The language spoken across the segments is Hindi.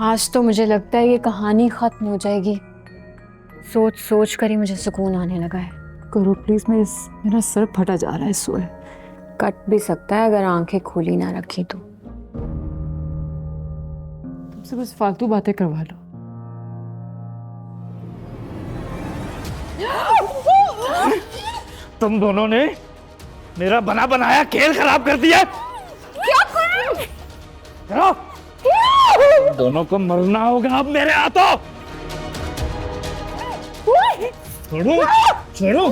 आज तो मुझे लगता है ये कहानी खत्म हो जाएगी। सोच सोच कर ही मुझे सुकून आने लगा है। करो प्लीज, मेरा सर फटा जा रहा है सोए। कट भी सकता है अगर आंखें खोली ना रखी तो। तुमसे बस फालतू बातें करवा लो। तुम दोनों ने मेरा बना बनाया खेल खराब कर दिया। क्या करो? दोनों को मरना होगा अब मेरे हाथों। छोड़ो छोड़ो।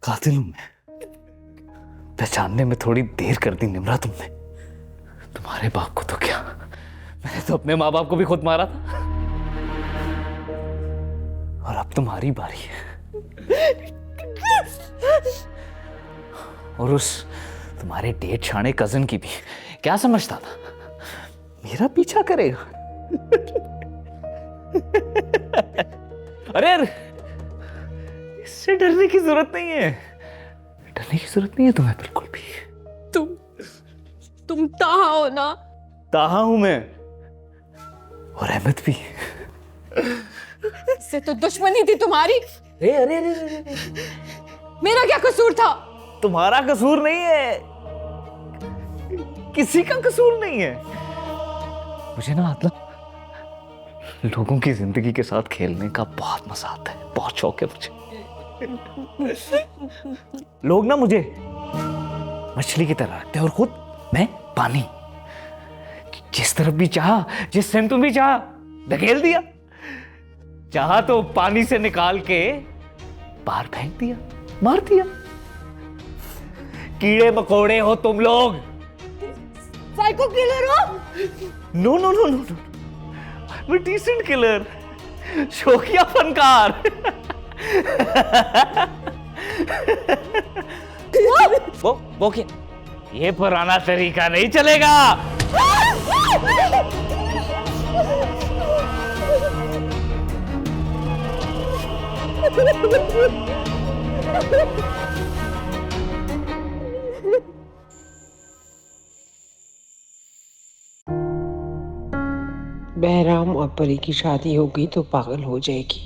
कातिल हूं मैं। पहचानने में थोड़ी देर कर दी निम्रा तुमने। तुम्हारे बाप को तो क्या, मैंने तो अपने माँ बाप को भी खुद मारा था। और अब तुम्हारी बारी है। और उस तुम्हारे डेढ़ छाने कजन की भी क्या समझता था मेरा पीछा करेगा? अरे इससे डरने की जरूरत नहीं है। डरने की जरूरत नहीं है तुम्हें बिल्कुल भी। तुम ताहा हो ना? ताहा हूं मैं, और अहमद भी। इससे तो दुश्मनी थी तुम्हारी। अरे अरे अरे अरे, मेरा क्या कसूर था? तुम्हारा कसूर नहीं है, किसी का कसूर नहीं है। मुझे ना मतलब लोगों की जिंदगी के साथ खेलने का बहुत मजा आता है, बहुत शौक है मुझे। लोग ना मुझे मछली की तरह रखते हैं और खुद मैं पानी। जिस तरफ भी चाहा, जिस सेम तुम भी चाहा धकेल दिया, चाहा तो पानी से निकाल के बाहर फेंक दिया, मार दिया। कीड़े मकोड़े हो तुम लोग। साइको किलर हो? No no no no no, मैं डिसेंट किलर, शौकिया फनकार। वो क्या? ये पुराना तरीका नहीं चलेगा। बहराम और परी की शादी हो गई तो पागल हो जाएगी।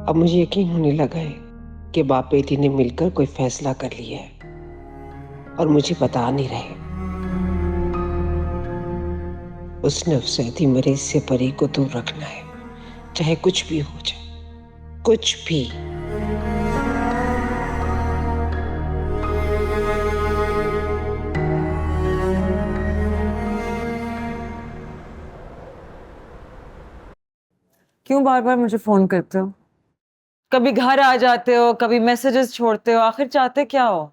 अब मुझे यकीन होने लगा है कि बाप बेटी ने मिलकर कोई फैसला कर लिया है और मुझे बता नहीं रहे। उस नफसियाती मरीज से परी को दूर रखना है, चाहे कुछ भी हो जाए, कुछ भी। क्यों बार बार मुझे फोन करते हो? कभी घर आ जाते हो, कभी मैसेजेस छोड़ते हो, आखिर चाहते क्या हो?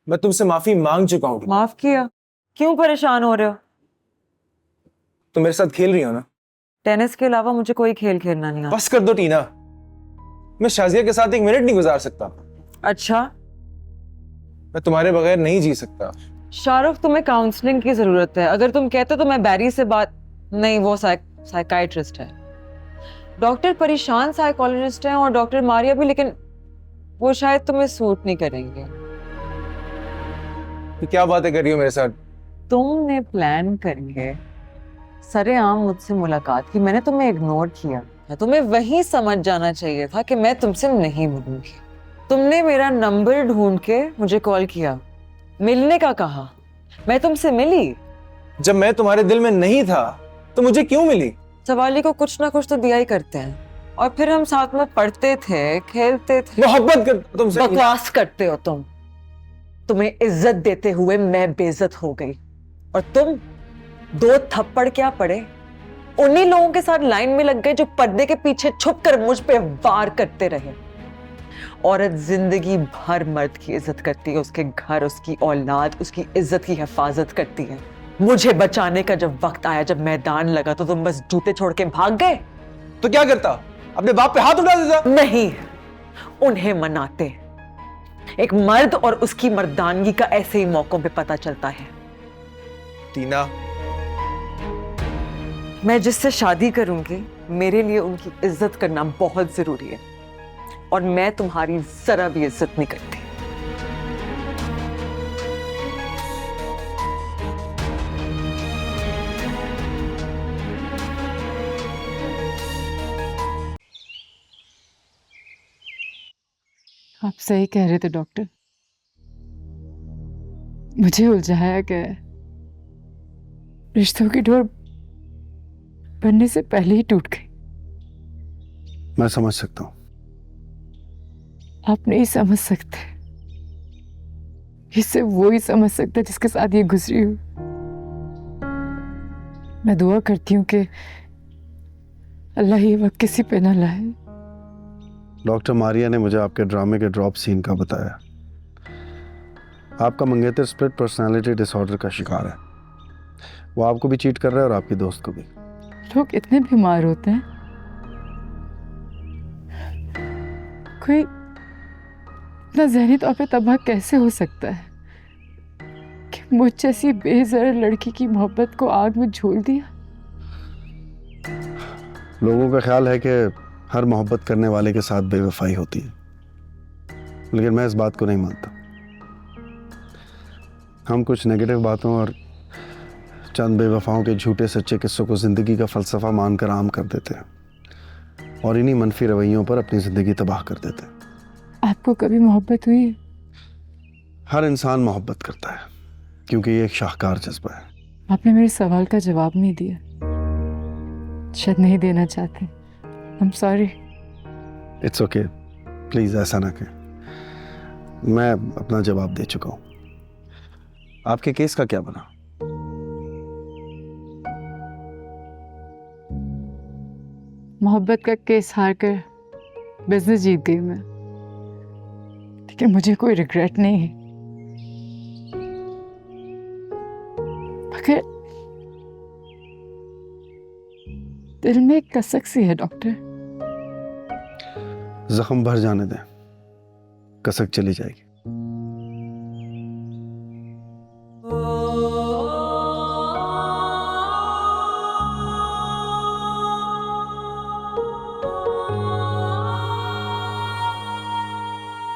मैं तुमसे माफी मांग चुका हूँ। माफ किया? क्यों परेशान हो रहे हो? तुम मेरे साथ खेल रही हो ना? टेनिस के अलावा मुझे कोई खेल खेलना नहीं आता। बस कर दो टीना, मैं शाजिया के साथ एक मिनट नहीं गुजार सकता। अच्छा, मैं तुम्हारे बगैर नहीं जी सकता। शाहरुख, तुम्हें काउंसलिंग की जरूरत है। अगर तुम कहते तो मैं बैरी से बात नहीं, वो साइकाइट्रिस्ट है। डॉक्टर परेशान साइकोलॉजिस्ट हैं और डॉक्टर मारिया भी, लेकिन वो शायद तुम्हें सूट नहीं करेंगे। तो क्या बातें कर रही हो मेरे साथ? तुमने प्लान करके सरेआम मुझसे मुलाकात की, मैंने तुम्हें इग्नोर किया। तुम्हें वही समझ जाना चाहिए था कि मैं तुमसे नहीं मिलूंगी। तुमने मेरा नंबर ढूंढ के मुझे कॉल किया, मिलने का कहा, मैं तुमसे मिली। जब मैं तुम्हारे दिल में नहीं था तो मुझे क्यों मिली? सवाली को कुछ ना कुछ तो दिया ही करते हैं, और फिर हम साथ में पढ़ते थे, खेलते थे। मोहब्बत करता तुमसे। बकवास करते हो तुम। तुम्हें इज्जत देते हुए मैं बेइज्जत हो गई, और तुम 2 थप्पड़ क्या पड़े उन्हीं लोगों के साथ लाइन में लग गए जो पर्दे के पीछे छुपकर मुझ पे वार करते रहे। औरत जिंदगी भर मर्द की इज्जत करती है, उसके घर, उसकी औलाद, उसकी इज्जत की हिफाजत करती है। मुझे बचाने का जब वक्त आया, जब मैदान लगा, तो तुम बस जूते छोड़ के भाग गए। तो क्या करता? अपने बाप पे हाथ उठा देता? नहीं, उन्हें मनाते। एक मर्द और उसकी मर्दानगी का ऐसे ही मौकों पे पता चलता है। टीना, मैं जिससे शादी करूंगी मेरे लिए उनकी इज्जत करना बहुत जरूरी है, और मैं तुम्हारी जरा भी इज्जत नहीं करती। आप सही कह रहे थे डॉक्टर, मुझे उलझाया गया है। रिश्तों की डोर बनने से पहले ही टूट गई। मैं समझ सकता हूं। आप नहीं समझ सकते, इससे वो ही समझ सकता है जिसके साथ ये गुजरी हो। मैं दुआ करती हूँ कि अल्लाह ये वक्त किसी पे ना लाए। डॉक्टर मारिया ने मुझे आपके ड्रामे के ड्रॉप सीन का बताया। आपका मंगेतर स्प्लिट पर्सनालिटी डिसऑर्डर का शिकार है। वो आपको भी चीट कर रहा है और आपकी दोस्त को भी। लोग इतने बीमार होते हैं, कोई इतना जहनी तौर पे तबाह कैसे हो सकता है कि मुझ जैसी बेज़र लड़की की मोहब्बत को आग में झोल दिया। लोगों का ख्याल है कि हर मोहब्बत करने वाले के साथ बेवफाई होती है, लेकिन मैं इस बात को नहीं मानता। हम कुछ नेगेटिव बातों और चंद बेवफाओं के झूठे सच्चे किस्सों को जिंदगी का फलसफा मानकर आम कर देते हैं और इन्हीं मनफी रवैयों पर अपनी जिंदगी तबाह कर देते हैं। आपको कभी मोहब्बत हुई है? हर इंसान मोहब्बत करता है क्योंकि ये एक शाहकार जज्बा है। आपने मेरे सवाल का जवाब नहीं दिया, शायद नहीं देना चाहते। I'm sorry। It's okay, please ऐसा ना करें। मैं अपना जवाब दे चुका हूं। आपके केस का क्या बना? मोहब्बत का केस हार कर बिजनेस जीत गई मैं, लेकिन मुझे कोई रिग्रेट नहीं है। मगर दिल में एक कसक सी है डॉक्टर। जख्म भर जाने दें, कसक चली जाएगी।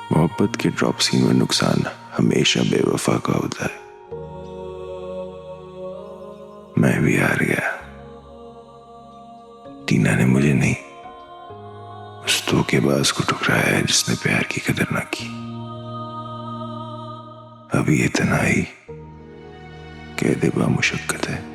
मोहब्बत के ड्रॉप सीन में नुकसान हमेशा बेवफा का होता है। मैं भी हार गया। टीना ने मुझे नहीं, उस धोखेबाज को ठुकराया है जिसने प्यार की कदर ना की। अभी ये तन्हाई कैद बामुशक्कत है।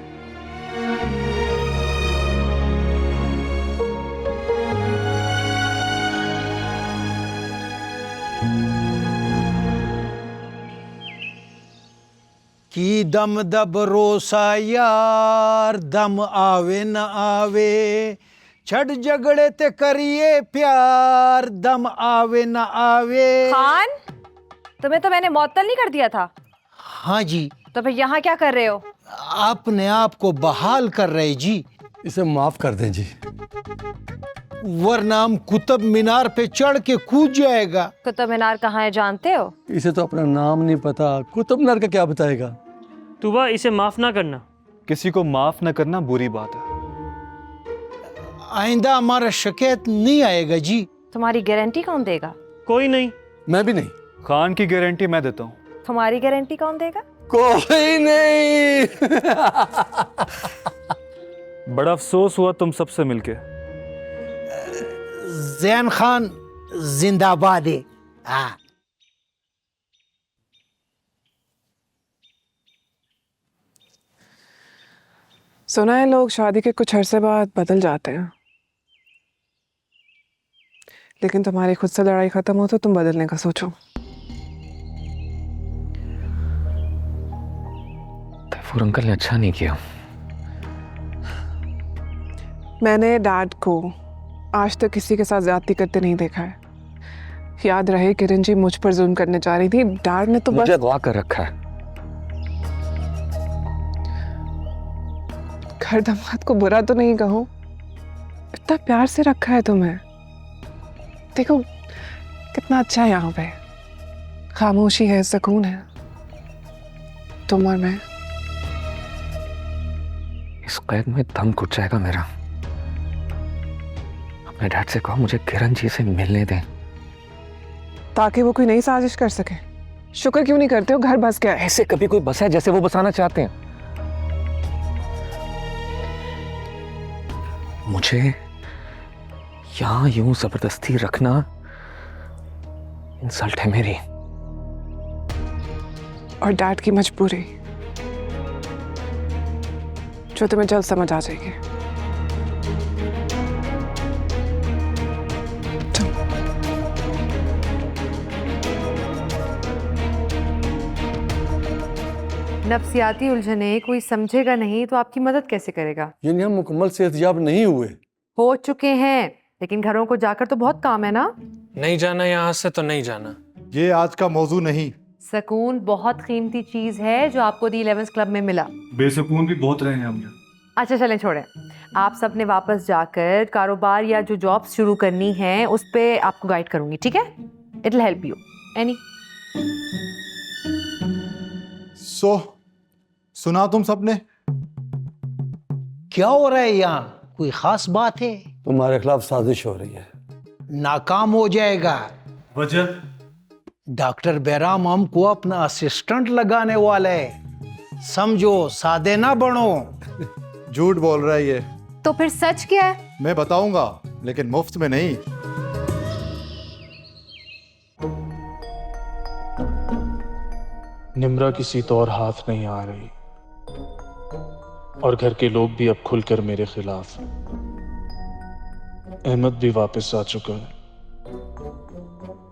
की दम दा भरोसा यार, दम आवे न आवे, छड़ झगड़े ते करिए प्यार, दम आवे न आवे। खान, तुम्हें तो मैंने मौतल नहीं कर दिया था? हाँ जी। तो फिर यहाँ क्या कर रहे हो? अपने आप को बहाल कर रहे जी। इसे माफ कर दें जी, वरना हम कुतुब मीनार पे चढ़ के कूद जाएगा। कुतुब मीनार कहाँ है जानते हो? इसे तो अपना नाम नहीं पता, कुतुब मीनार का क्या बताएगा। तुबा, इसे माफ ना करना। किसी को माफ न करना बुरी बात है। आइंदा हमारा शिकायत नहीं आएगा जी। तुम्हारी गारंटी कौन देगा? कोई नहीं। मैं भी नहीं। खान की गारंटी मैं देता हूँ। तुम्हारी गारंटी कौन देगा? कोई नहीं। बड़ा अफसोस हुआ तुम सबसे मिलके। जैन खान जिंदाबाद है। सुना है लोग शादी के कुछ अरसे बाद बदल जाते हैं, लेकिन तुम्हारी खुद से लड़ाई खत्म हो तो तुम बदलने का सोचो। तैफूर अंकल ने अच्छा नहीं किया। मैंने डैड को आज तक किसी के साथ ज्यादती करते नहीं देखा है। याद रहे किरण जी मुझ पर जुल्म करने जा रही थी, डैड ने तो बस मुझे अगवा कर रखा है। घर दामाद को बुरा तो नहीं कहो, इतना प्यार से रखा है तुम्हें। देखो कितना अच्छा है यहाँ पे, खामोशी है, सुकून है, तुम और मैं। इस कैद में दम घुट जाएगा मेरा। अपने डैड से कहो मुझे किरण जी से मिलने दें। ताकि वो कोई नई साजिश कर सके। शुक्र क्यों नहीं करते हो, घर बस गया है। ऐसे कभी कोई बसा है जैसे वो बसाना चाहते हैं। मुझे यहां यूं जबरदस्ती रखना इंसल्ट है मेरी। और डैड की मजबूरी जो तुम्हें जल्द समझ आ जाएगी। नफ्सियाती उलझने कोई समझेगा नहीं तो आपकी मदद कैसे करेगा? यानी हम मुकम्मल सेहतयाब नहीं हुए? हो चुके हैं, लेकिन घरों को जाकर तो बहुत काम है ना। नहीं जाना यहाँ से तो नहीं जाना। ये आज का मौजू नहीं। सुकून बहुत कीमती चीज है जो आपको दी 11th क्लब में मिला। बेसुकून भी बहुत रहे हैं हम। अच्छा चलें छोड़ें, आप सब ने वापस जाकर कारोबार या जो जॉब शुरू करनी है उस पे आपको गाइड करूंगी, ठीक है? It will help you. Any सुना तुम सबने? क्या हो रहा है यहाँ? कोई खास बात है? तुम्हारे खिलाफ साजिश हो रही है। नाकाम हो जाएगा। वजह? डॉक्टर बैराम हमको अपना असिस्टेंट लगाने वाला है। समझो, सादे ना बनो। झूठ बोल रहा है ये। तो फिर सच क्या है? मैं बताऊंगा, लेकिन मुफ्त में नहीं। निम्रा किसी तो और हाथ नहीं आ रही और घर के लोग भी अब खुलकर मेरे खिलाफ हैं। अहमद भी वापस आ चुका है।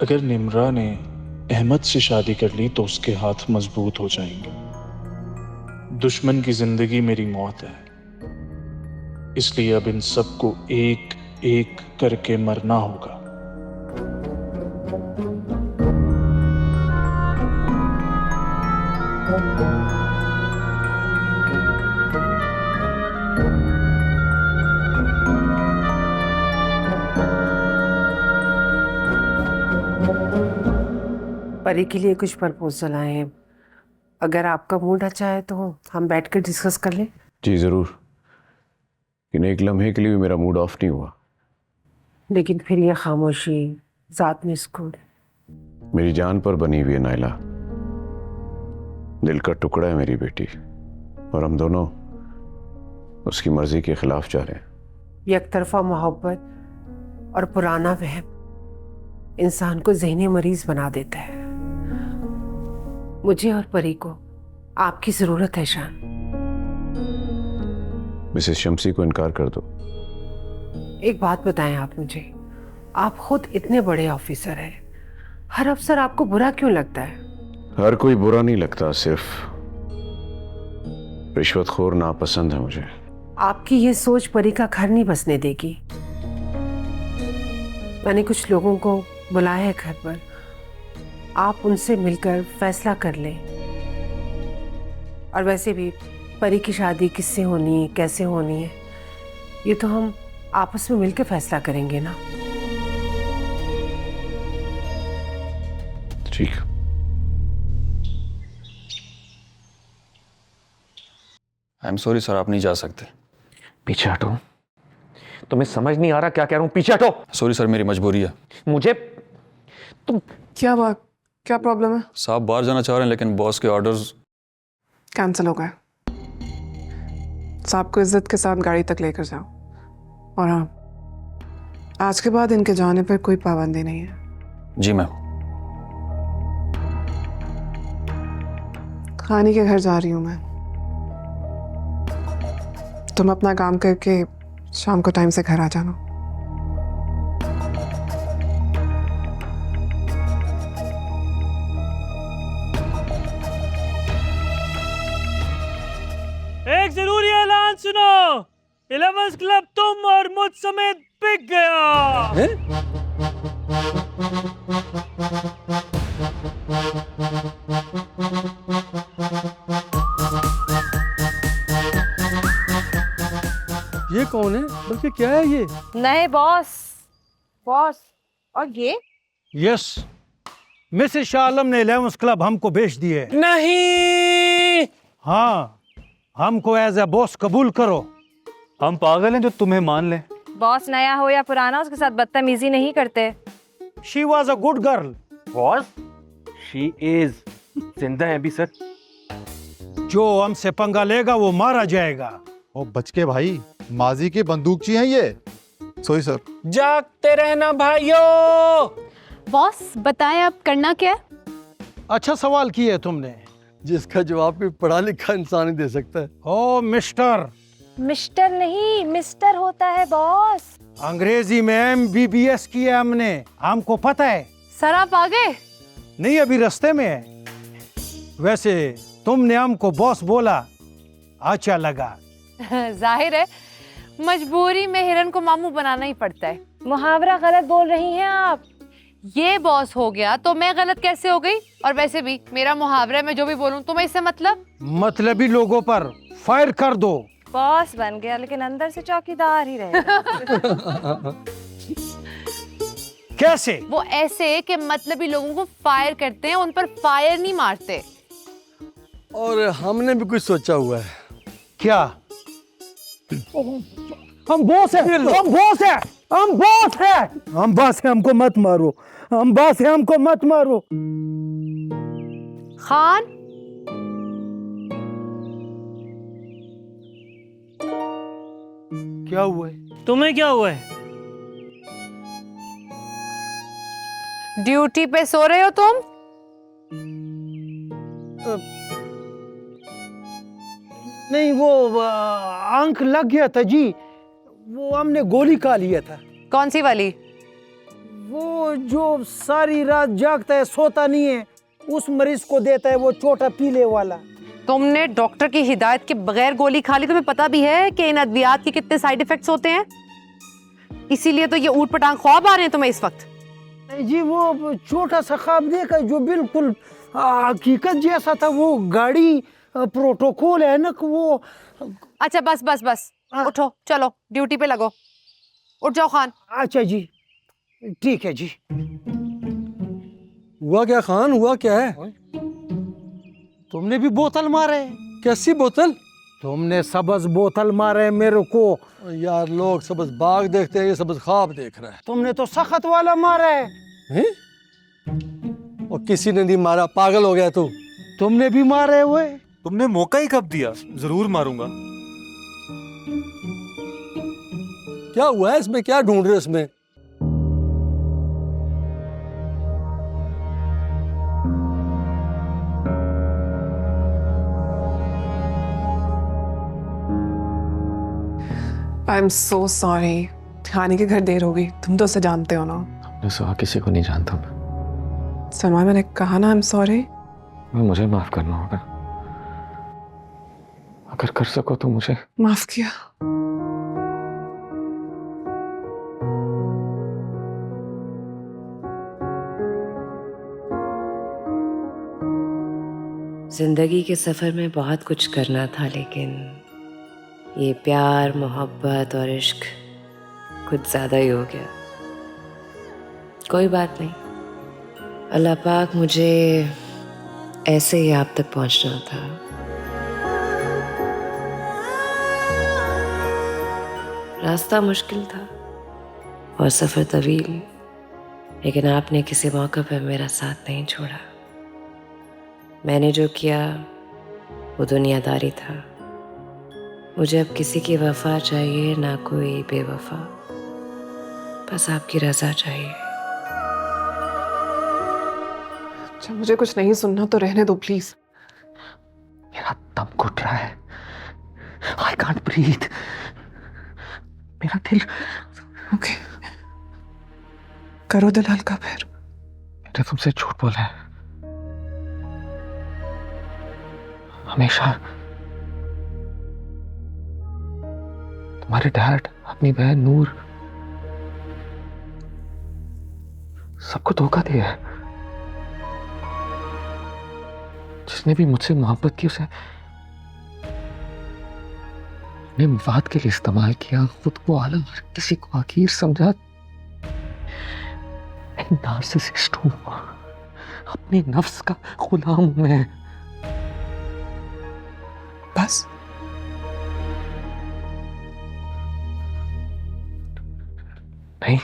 अगर निम्रा ने अहमद से शादी कर ली तो उसके हाथ मजबूत हो जाएंगे। दुश्मन की जिंदगी मेरी मौत है, इसलिए अब इन सबको एक एक करके मरना होगा। परी के लिए कुछ प्रपोजल आए हैं। अगर आपका मूड अच्छा है तो हम बैठकर डिस्कस कर लें। जी ज़रूर, लेकिन एक लम्हे के लिए भी मेरा मूड ऑफ नहीं हुआ। लेकिन फिर ये खामोशी, साथ में सुकून। मेरी जान पर बनी हुई है नाइला। दिल का टुकड़ा है मेरी बेटी, और हम दोनों उसकी मर्जी के खिलाफ जा रहे हैं। एकतरफा मोहब्बत और पुराना वहम इंसान को ज़हनी मरीज बना देता है। मुझे और परी को आपकी जरूरत है शान। मिसेस शम्सी को इनकार कर दो। एक बात बताएं आप मुझे, आप खुद इतने बड़े ऑफिसर हैं, हर अफसर आपको बुरा क्यों लगता है? हर कोई बुरा नहीं लगता, सिर्फ रिश्वतखोर नापसंद है मुझे। आपकी ये सोच परी का घर नहीं बसने देगी। मैंने कुछ लोगों को बुलाया है घर पर, आप उनसे मिलकर फैसला कर लें। और वैसे भी परी की शादी किससे होनी है, कैसे होनी है, ये तो हम आपस में मिलकर फैसला करेंगे ना। ठीक। आई एम सॉरी सर, आप नहीं जा सकते। पीछे हटो। तुम्हें समझ नहीं आ रहा क्या कह रहा हूं? पीछे हटो। सॉरी सर, मेरी मजबूरी है। मुझे तुम क्या बात, क्या प्रॉब्लम है? साहब बाहर जाना चाह रहे हैं लेकिन बॉस के ऑर्डर्स कैंसिल हो गए। साहब को इज्जत के साथ गाड़ी तक लेकर जाओ। और हाँ, आज के बाद इनके जाने पर कोई पाबंदी नहीं है। जी मैम। खानी के घर जा रही हूँ मैं। तुम अपना काम करके शाम को टाइम से घर आ जाना। एक जरूरी ऐलान सुनो, 11th क्लब तुम और मुझ समेत बिक गया। ये कौन है, बल्कि क्या है ये? नए बॉस। बॉस और ये? यस, मिसेस शाह आलम ने 11th क्लब हमको बेच दिए। नहीं। हाँ, हमको एज ए बॉस कबूल करो। हम पागल हैं जो तुम्हें मान लें? बॉस नया हो या पुराना, उसके साथ बदतमीजी नहीं करते। She was a good girl. Boss, she is जिंदा है अभी सर। जो हमसे पंगा लेगा वो मारा जाएगा। ओ बच के भाई, माजी की बंदूकची हैं ये। Sorry sir. जागते रहना भाइयों। बॉस बताएं अब करना क्या है? अच्छा सवाल किया तुमने, जिसका जवाब कोई पढ़ा लिखा इंसान ही दे सकता है। ओ मिस्टर। मिस्टर नहीं, मिस्टर होता है बॉस। अंग्रेजी में MBBS किया हमने, हमको पता है। सर आप आ गए? नहीं, अभी रास्ते में है। वैसे तुमने हमको बॉस बोला, अच्छा लगा। जाहिर है मजबूरी में हिरन को मामू बनाना ही पड़ता है। मुहावरा गलत बोल रही हैं आप। ये बॉस हो गया तो मैं गलत कैसे हो गई? और वैसे भी मेरा मुहावरा में जो भी बोलूं तुम्हें इससे मतलबी लोगों पर फायर कर दो। बॉस बन गया लेकिन अंदर से चौकीदार ही रहेगा। कैसे? वो ऐसे कि मतलबी लोगों को फायर करते हैं, उन पर फायर नहीं मारते। और हमने भी कुछ सोचा हुआ है। क्या? हम बॉस है, हम बॉस है, हम बॉस है, हम बॉस है, हमको मत मारो, हम बॉस है, हमको मत मारो। खान, क्या हुआ है? तुम्हें क्या हुआ है? ड्यूटी पे सो रहे हो तुम? नहीं, वो आंख लग गया था जी, वो हमने गोली खा लिया था। कौन सी वाली? वो जो सारी रात जागता है, सोता नहीं है, उस मरीज को देता है, वो छोटा पीले वाला। तुमने डॉक्टर की हिदायत के बगैर गोली खा ली? तुम्हें पता भी है कि इन अद्वियात के कितने साइड इफेक्ट्स होते हैं? इसीलिए तो ये ऊट पटांग ख्वाब आ रहे हैं तुम्हें इस वक्त। नहीं जी, वो छोटा सा ख्वाब देखा जो बिल्कुल हकीकत जैसा था। वो गाड़ी प्रोटोकॉल है ना, वो। अच्छा बस बस बस, उठो चलो ड्यूटी पे लगो। उठ जाओ खान। अच्छा जी, ठीक है जी। हुआ क्या खान, हुआ क्या है? तुमने भी बोतल मारे? कैसी बोतल? तुमने सबज बोतल मारे मेरे को। यार लोग सबज बाग देखते हैं, ये सबज ख्वाब देख रहा है। तुमने तो सख्त वाला मारा है। और किसी ने नहीं मारा, पागल हो गया तू। तुमने भी मारे हुए। तुमने मौका ही कब दिया? जरूर मारूंगा। क्या हुआ है इसमें? क्या ढूंढ रहे हो इसमें? आई एम सो सॉरी, खाने के घर देर हो गई। तुम तो उसे जानते हो ना। अपने सिवा किसी को नहीं जानता मैं। सलमान, मैंने कहा ना आई एम सॉरी। मुझे माफ करना होगा। अगर कर सको तो मुझे माफ किया। जिंदगी के सफर में बहुत कुछ करना था, लेकिन ये प्यार, मोहब्बत और इश्क कुछ ज्यादा ही हो गया। कोई बात नहीं, अल्लाह पाक मुझे ऐसे ही आप तक पहुंचना था। रास्ता मुश्किल था और सफर तवील, लेकिन आपने किसी मौके पर मेरा साथ नहीं छोड़ा। मैंने जो किया वो दुनियादारी था। मुझे अब किसी की वफा चाहिए, ना कोई बेवफा। बस आपकी रजा चाहिए। अच्छा, मुझे कुछ नहीं सुनना तो रहने दो प्लीज। मेरा दम घुट रहा है। I can't breathe. मेरा दिल। ओके, करो दिल हल्का फिर। मैंने तुमसे झूठ बोला है। हमेशा तुम्हारे डैड, अपनी बहन नूर, सबको धोखा दिया है। जिसने भी मुझसे मोहब्बत की उसे ने मफाद के लिए इस्तेमाल किया, खुद को आला और किसी को हकीर समझा। मैं नार्सिसिस्ट हूं, अपने नफ्स का गुलाम हूं मैं। बस नहीं।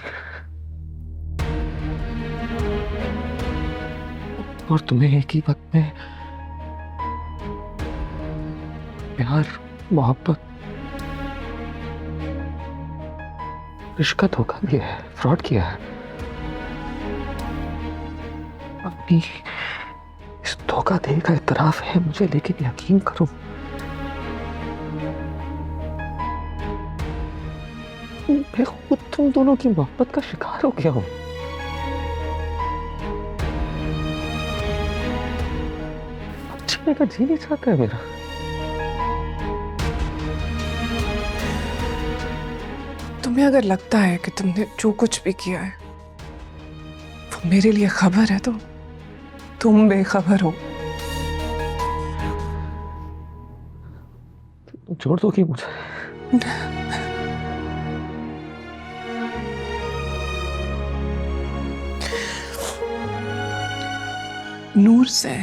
और तुम्हें एक ही वक्त में प्यार, मोहब्बत, रिश्ता, धोखा दिया है, फ्रॉड किया है। अपनी इस धोखाधड़ी का इतराफ है मुझे, लेकिन यकीन करो मैं खुद तुम दोनों की मोहब्बत का शिकार हो गया हूं। जीने का जी नहीं चाहता है मेरा। तुम्हें अगर लगता है कि तुमने जो कुछ भी किया है वो मेरे लिए खबर है तो तुम बेखबर हो। छोड़ दो कि मुझे। नूर से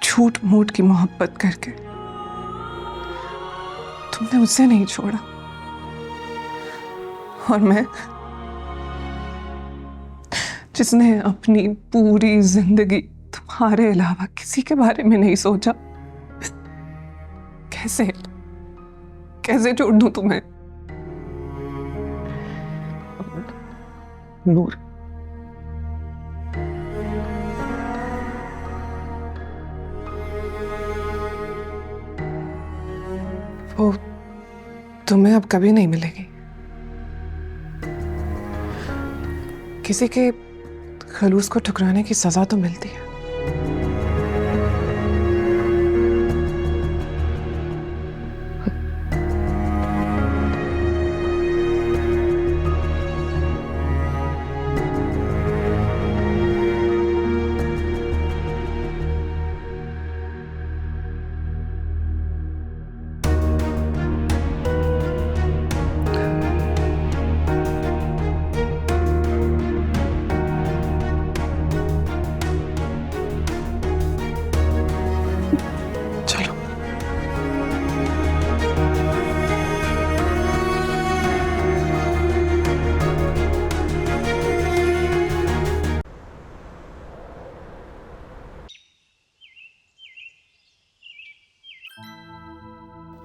झूठ मूठ की मोहब्बत करके तुमने उसे नहीं छोड़ा, और मैं जिसने अपनी पूरी जिंदगी तुम्हारे अलावा किसी के बारे में नहीं सोचा, कैसे कैसे छोड़ दूं तुम्हें? नूर, वो तुम्हें अब कभी नहीं मिलेगी। किसी के खलूस को ठुकराने की सजा तो मिलती है।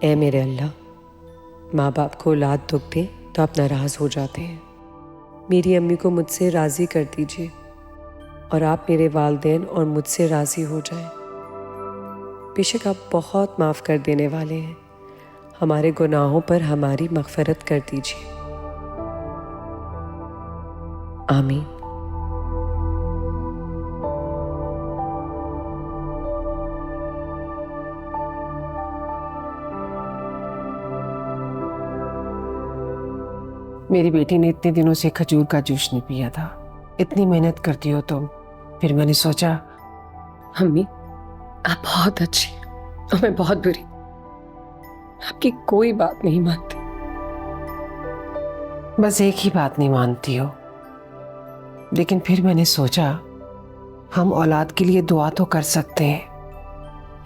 ऐ मेरे अल्लाह, माँ बाप को औलाद दुख दे तो आप नाराज़ हो जाते हैं। मेरी अम्मी को मुझसे राज़ी कर दीजिए और आप मेरे वालिदैन और मुझसे राज़ी हो जाएं। बेशक आप बहुत माफ़ कर देने वाले हैं। हमारे गुनाहों पर हमारी मग़फ़िरत कर दीजिए। आमीन। मेरी बेटी ने इतने दिनों से खजूर का जूस नहीं पिया था। इतनी मेहनत करती हो तुम। फिर मैंने सोचा, अम्मी आप बहुत अच्छी और मैं बहुत बुरी, आपकी कोई बात नहीं मानती। बस एक ही बात नहीं मानती हो। लेकिन फिर मैंने सोचा हम औलाद के लिए दुआ तो कर सकते हैं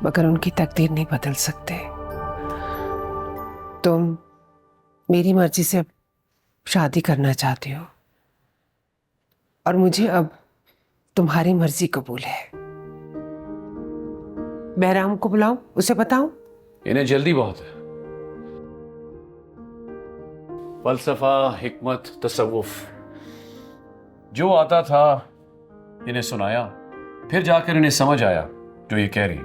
मगर उनकी तकदीर नहीं बदल सकते। तुम मेरी मर्जी से शादी करना चाहती हो और मुझे अब तुम्हारी मर्जी कबूल है। बहराम को बुलाऊं, उसे बताऊं? इन्हें जल्दी बहुत है। फलसफा, हिकमत, तसव्वुफ जो आता था इन्हें सुनाया, फिर जाकर इन्हें समझ आया जो ये कह रही।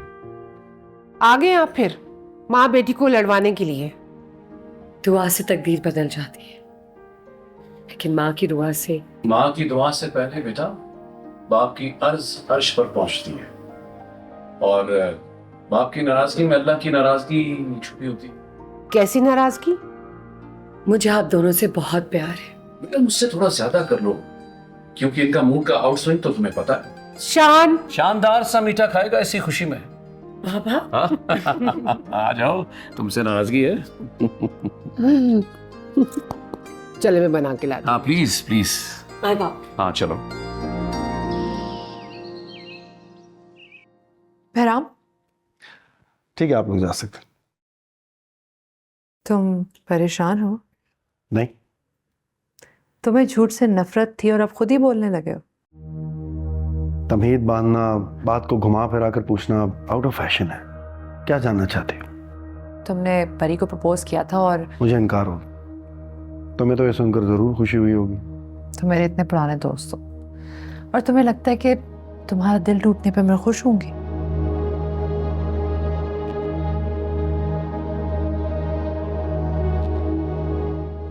आ गए आप फिर माँ बेटी को लड़वाने के लिए। दुआ से तकदीर बदल जाती है, लेकिन माँ की दुआ से पहले बेटा बाप की अर्श पर पहुंचती है, और बाप की नाराजगी में अल्लाह की नाराजगी छुपी होती है। कैसी नाराजगी? मुझे आप दोनों से बहुत प्यार है। बेटा मुझसे थोड़ा ज्यादा कर लो, क्योंकि इनका मूड का आउटस्विंग तो तुम्हें पता है। शानदार सा मीठा खाएगा इसी खुशी में। बाबा आ जाओ, तुमसे नाराजगी है। चलो मैं बना के ला। हाँ प्लीज प्लीज। बाय बाबा। हाँ चलो। बहराम, ठीक है, आप लोग जा सकते। तुम परेशान हो? नहीं। तुम्हें झूठ से नफरत थी और अब खुद ही बोलने लगे हो। तमहीद बांधना, बात को घुमा फिरा कर पूछना आउट ऑफ फैशन है। क्या जानना चाहती हो? तुमने परी को प्रपोज किया था और मुझे इनकार हो। तुम्हें तो ये सुनकर जरूर खुशी हुई होगी। तुम मेरे इतने पुराने दोस्त हो और तुम्हें लगता है कि तुम्हारा दिल टूटने पे मैं खुश होंगी।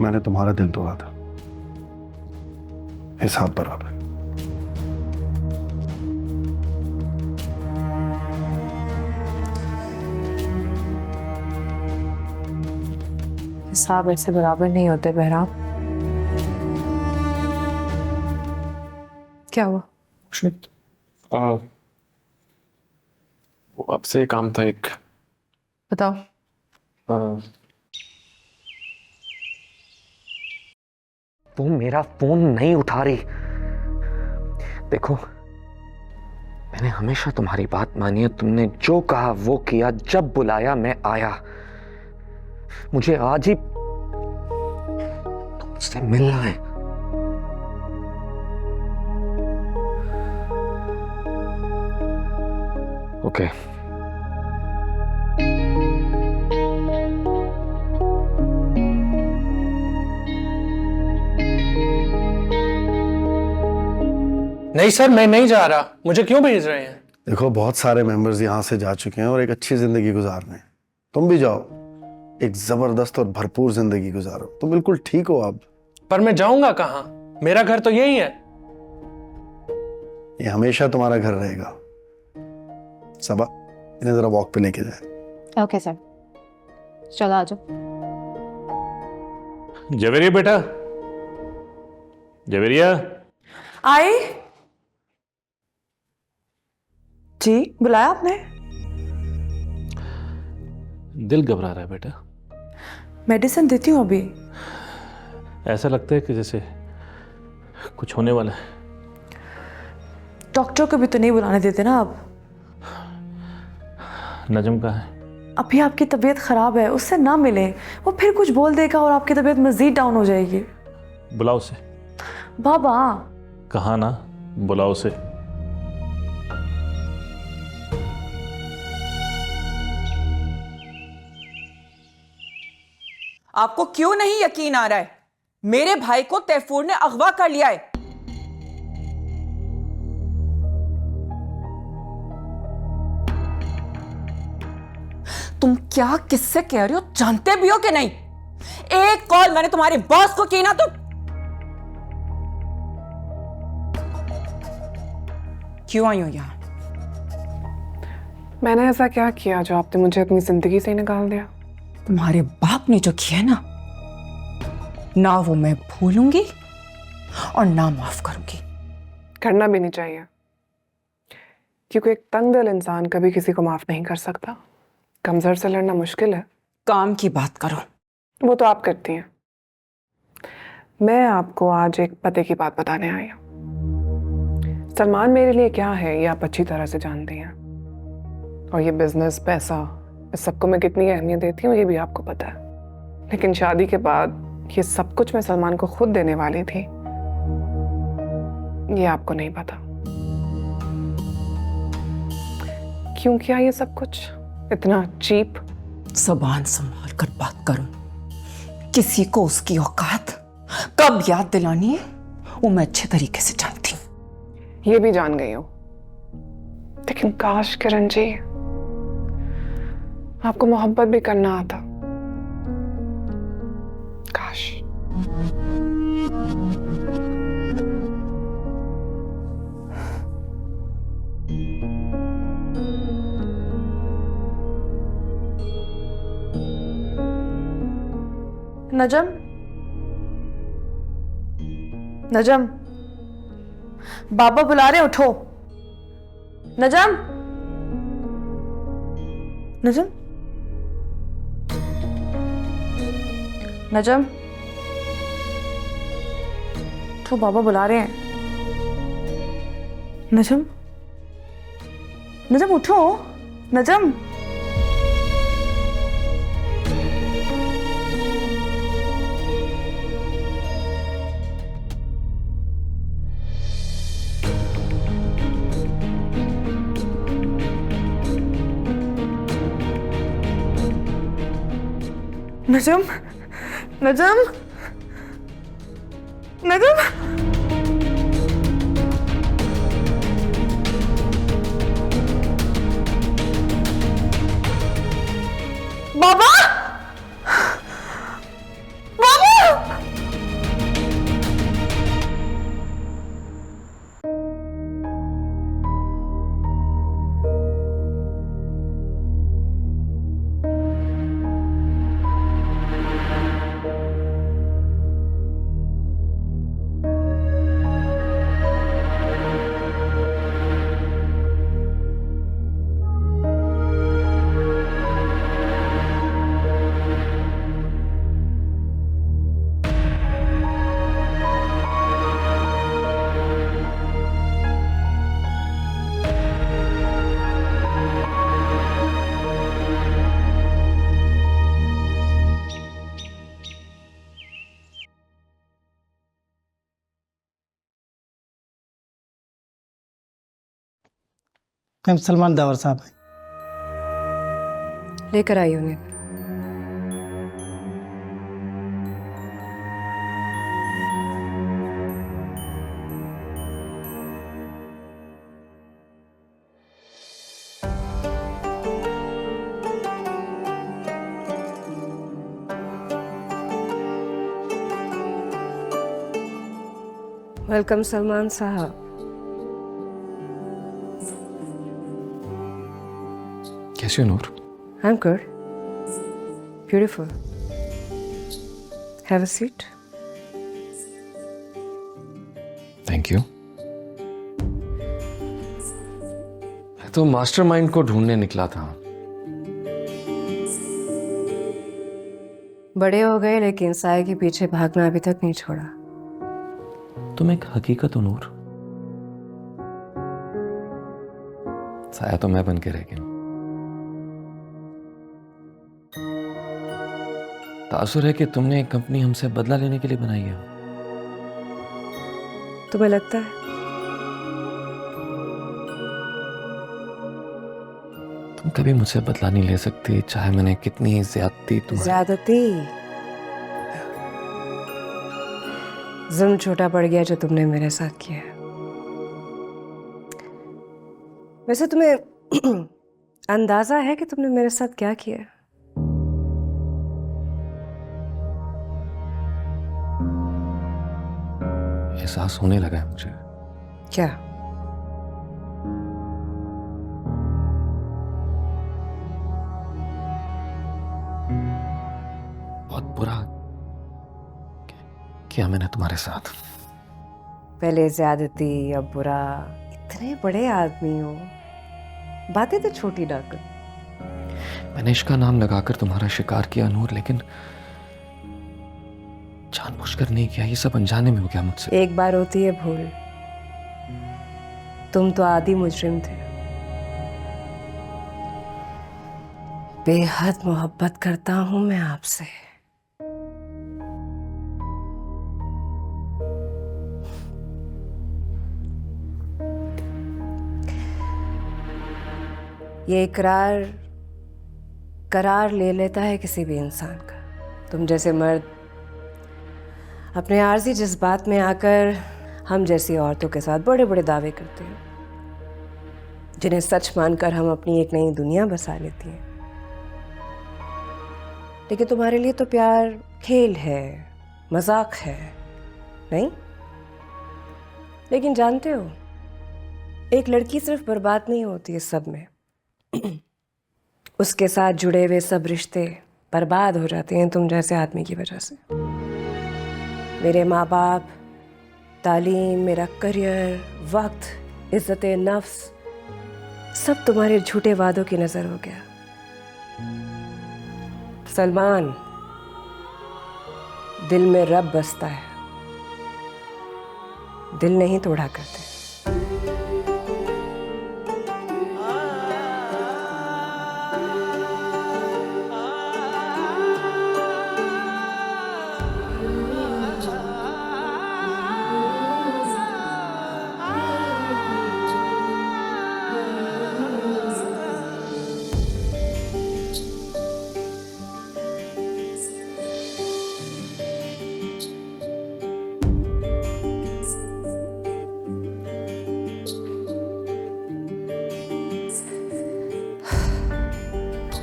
मैंने तुम्हारा दिल तोड़ा था, हिसाब बराबर। हिसाब ऐसे बराबर नहीं होते बहराम। क्या हुआ? वो आपसे काम था एक। बताओ। वो मेरा फोन नहीं उठा रही। देखो, मैंने हमेशा तुम्हारी बात मानी है। तुमने जो कहा वो किया, जब बुलाया मैं आया। मुझे आज ही तुमसे मिलना है। ओके। नहीं सर, मैं नहीं जा रहा। मुझे क्यों भेज रहे हैं? देखो, बहुत सारे मेंबर्स यहाँ से जा चुके हैं और एक अच्छी जिंदगी गुजार रहे हैं। तुम भी जाओ, एक जबरदस्त और भरपूर जिंदगी गुजारो। तुम बिल्कुल ठीक हो अब। पर मैं जाऊंगा कहाँ? मेरा घर तो यही है। ये हमेशा तुम्हारा घर रहेगा। सबा, इन्हें जरा वॉक पे लेके जाए। ओके सर, चलो आ जाओ। जवेरिया बेटा, जवेरिया। आई जी, बुलाया आपने? दिल घबरा रहा है बेटा। मेडिसिन देती हूँ अभी। ऐसा लगता है कि जैसे कुछ होने वाला है। डॉक्टर को भी तो नहीं बुलाने देते ना आप। नजम कहाँ है? अभी आपकी तबीयत खराब है, उससे ना मिले। वो फिर कुछ बोल देगा और आपकी तबीयत मजीद डाउन हो जाएगी। बुलाओ उसे। बाबा। कहा ना, बुलाओ उसे। आपको क्यों नहीं यकीन आ रहा है? मेरे भाई को तैफूर ने अगवा कर लिया है। तुम क्या किससे कह रहे हो, जानते भी हो कि नहीं? एक कॉल मैंने तुम्हारे बॉस को की ना तो क्यों आई हो यहां? मैंने ऐसा क्या किया जो आपने मुझे अपनी जिंदगी से निकाल दिया? तुम्हारे बाप ने जो किया ना वो मैं भूलूंगी और ना माफ करूंगी। करना भी नहीं चाहिए, क्योंकि एक तंग दिल इंसान कभी किसी को माफ नहीं कर सकता। कमजोर से लड़ना मुश्किल है। काम की बात करो। वो तो आप करती हैं। मैं आपको आज एक पते की बात बताने आई हूँ। सलमान मेरे लिए क्या है ये आप अच्छी तरह से जानती हैं, और ये बिजनेस, पैसा, इस सबको मैं कितनी अहमियत देती हूँ ये भी आपको पता है। लेकिन शादी के बाद ये सब कुछ मैं सलमान को खुद देने वाली थी, ये आपको नहीं पता। क्यों किया ये सब कुछ इतना चीप? ज़बान संभाल कर बात करो। किसी को उसकी औकात कब याद दिलानी है वो मैं अच्छे तरीके से जानती हूँ। ये भी जान गई हूँ, लेकिन काश किरण जी आपको मोहब्बत भी करना आता। काश। नजम, नजम, बाबा बुला रहे, उठो। नजम, नजम, नजम, उठो, बाबा बुला रहे हैं। नजम, नजम उठो, नजम। नजम, नजम, नजम। बाबा, बाबा। मैम सलमान दावर साहब हैं। लेकर आई उन्हें। वेलकम सलमान साहब। कैसे हो नूर? I'm good. Beautiful. Have a seat. Thank you. मैं तो मास्टरमाइंड को ढूंढने निकला था। बड़े हो गए लेकिन साय के पीछे भागना अभी तक नहीं छोड़ा। तुम एक हकीकत हो नूर। साया तो मैं बन के रह गया। तासुर है कि तुमने एक कंपनी हमसे बदला लेने के लिए बनाई है। तुम्हें लगता है? तुम कभी मुझसे बदला नहीं ले सकती, चाहे मैंने कितनी ज्यादती ज्यादती जुल्म छोटा पड़ गया जो तुमने मेरे साथ किया। वैसे तुम्हें अंदाजा है कि तुमने मेरे साथ क्या किया? एहसास होने लगा है मुझे। क्या? बहुत बुरा किया मैंने तुम्हारे साथ। पहले ज्यादती अब बुरा। इतने बड़े आदमी हो, बातें तो छोटी ना कर। मैंने इसका नाम लगाकर तुम्हारा शिकार किया नूर, लेकिन जानबूझकर नहीं किया। ये सब अनजाने में हो गया मुझसे। एक बार होती है भूल। तुम तो आदि मुजरिम थे। बेहद मोहब्बत करता हूं मैं आपसे। ये इकरार करार ले लेता है किसी भी इंसान का। तुम जैसे मर्द अपने आर्जी जज्बात में आकर हम जैसी औरतों के साथ बड़े बड़े दावे करते हैं, जिन्हें सच मानकर हम अपनी एक नई दुनिया बसा लेती हैं। लेकिन तुम्हारे लिए तो प्यार खेल है, मजाक है, नहीं? लेकिन जानते हो, एक लड़की सिर्फ बर्बाद नहीं होती इस सब में। उसके साथ जुड़े हुए सब रिश्ते बर्बाद हो जाते हैं तुम जैसे आदमी की वजह से। मेरे माँ बाप, तालीम, मेरा करियर, वक्त, इज्जत नफ्स, सब तुम्हारे झूठे वादों की नजर हो गया। सलमान, दिल में रब बसता है, दिल नहीं तोड़ा करते।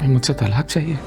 मुझसे तलाक चाहिए?